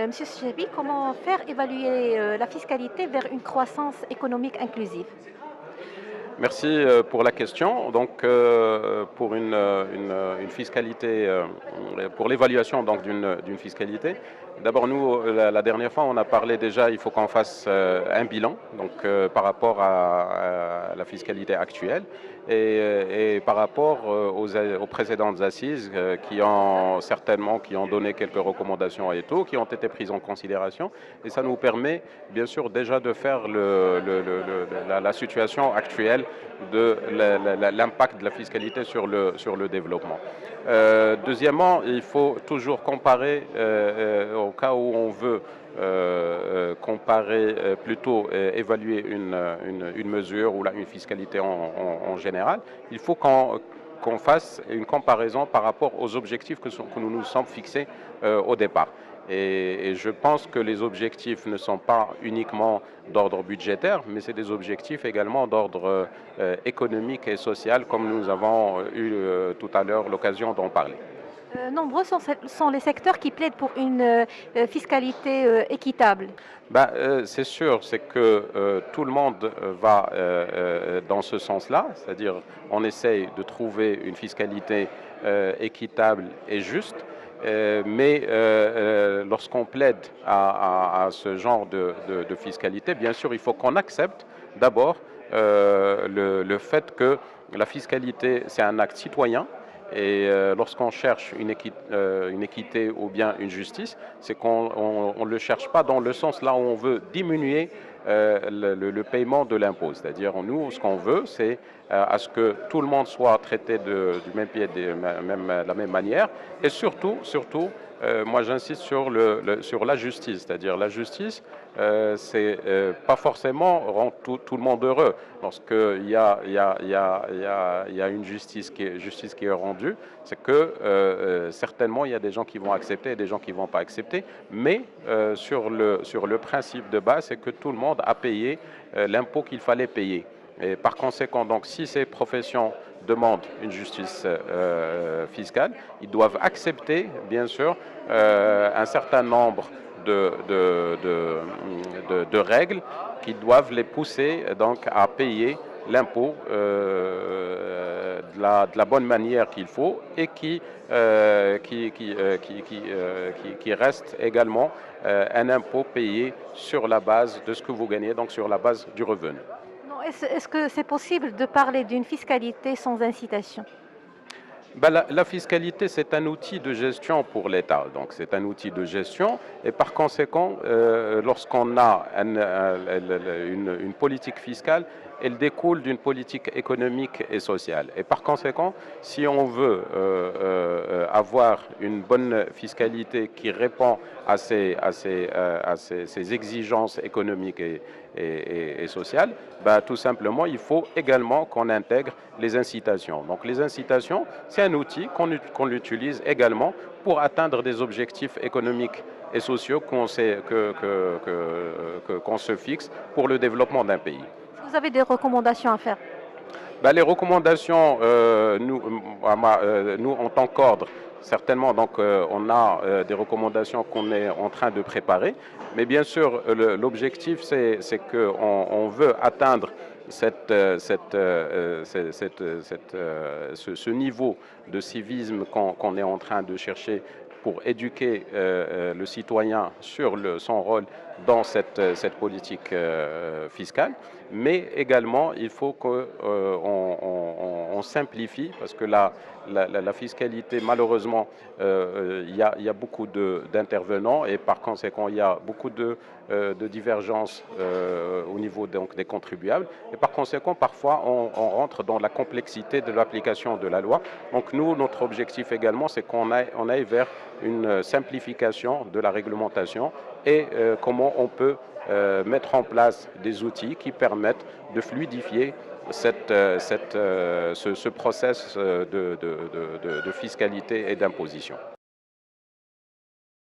Monsieur Chebbi, comment faire évaluer la fiscalité vers une croissance économique inclusive? Merci pour la question. Donc, pour une fiscalité, pour l'évaluation donc d'une fiscalité, d'abord nous, la dernière fois, on a parlé déjà, il faut qu'on fasse un bilan donc par rapport à la fiscalité actuelle et par rapport aux précédentes assises qui ont donné quelques recommandations et tout, qui ont été prises en considération. Et ça nous permet, bien sûr, déjà de faire la situation actuelle de l'impact de la fiscalité sur le développement. Deuxièmement, il faut toujours comparer, au cas où on veut comparer, plutôt évaluer une mesure ou une fiscalité en général, il faut qu'on fasse une comparaison par rapport aux objectifs que nous nous sommes fixés au départ. Et je pense que les objectifs ne sont pas uniquement d'ordre budgétaire, mais c'est des objectifs également d'ordre économique et social, comme nous avons eu tout à l'heure l'occasion d'en parler. Nombreux sont les secteurs qui plaident pour une fiscalité équitable. C'est sûr, c'est que tout le monde va dans ce sens-là, c'est-à-dire on essaye de trouver une fiscalité équitable et juste. Lorsqu'on plaide à ce genre de fiscalité, bien sûr, il faut qu'on accepte d'abord le fait que la fiscalité, c'est un acte citoyen. Et lorsqu'on cherche une équité ou bien une justice, c'est qu'on ne le cherche pas dans le sens là où on veut diminuer le paiement de l'impôt. C'est-à-dire, nous, ce qu'on veut, c'est à ce que tout le monde soit traité du même pied, de la même manière. Et surtout, moi j'insiste sur la justice. C'est-à-dire, la justice, c'est pas forcément rendre tout le monde heureux. Lorsqu'il y a une justice qui est rendue, c'est que certainement il y a des gens qui vont accepter et des gens qui ne vont pas accepter. Mais sur le principe de base, c'est que tout le monde a payé l'impôt qu'il fallait payer. Et par conséquent, donc, si ces professions demandent une justice fiscale, ils doivent accepter, bien sûr, un certain nombre de règles qui doivent les pousser donc à payer l'impôt de la bonne manière qu'il faut et qui reste également un impôt payé sur la base de ce que vous gagnez, donc sur la base du revenu. Non, est-ce que c'est possible de parler d'une fiscalité sans incitation? La fiscalité, c'est un outil de gestion pour l'État. Donc, c'est un outil de gestion et par conséquent, lorsqu'on a une politique fiscale, elle découle d'une politique économique et sociale. Et par conséquent, si on veut avoir une bonne fiscalité qui répond à ces exigences économiques et sociales, tout simplement, il faut également qu'on intègre les incitations. Donc les incitations, c'est un outil qu'on utilise également pour atteindre des objectifs économiques et sociaux qu'on se fixe pour le développement d'un pays. Vous avez des recommandations à faire? Les recommandations, nous, en tant qu'ordre, certainement, donc, on a des recommandations qu'on est en train de préparer. Mais bien sûr, l'objectif, c'est qu'on veut atteindre ce niveau de civisme qu'on est en train de chercher pour éduquer le citoyen sur son rôle dans cette politique fiscale. Mais également, il faut qu'on simplifie, parce que la fiscalité, malheureusement, il y a beaucoup d'intervenants et par conséquent, il y a beaucoup de divergences au niveau donc, des contribuables. Et par conséquent, parfois, on rentre dans la complexité de l'application de la loi. Donc nous, notre objectif également, c'est qu'on aille vers une simplification de la réglementation et comment on peut mettre en place des outils qui permettent de fluidifier ce process de fiscalité et d'imposition.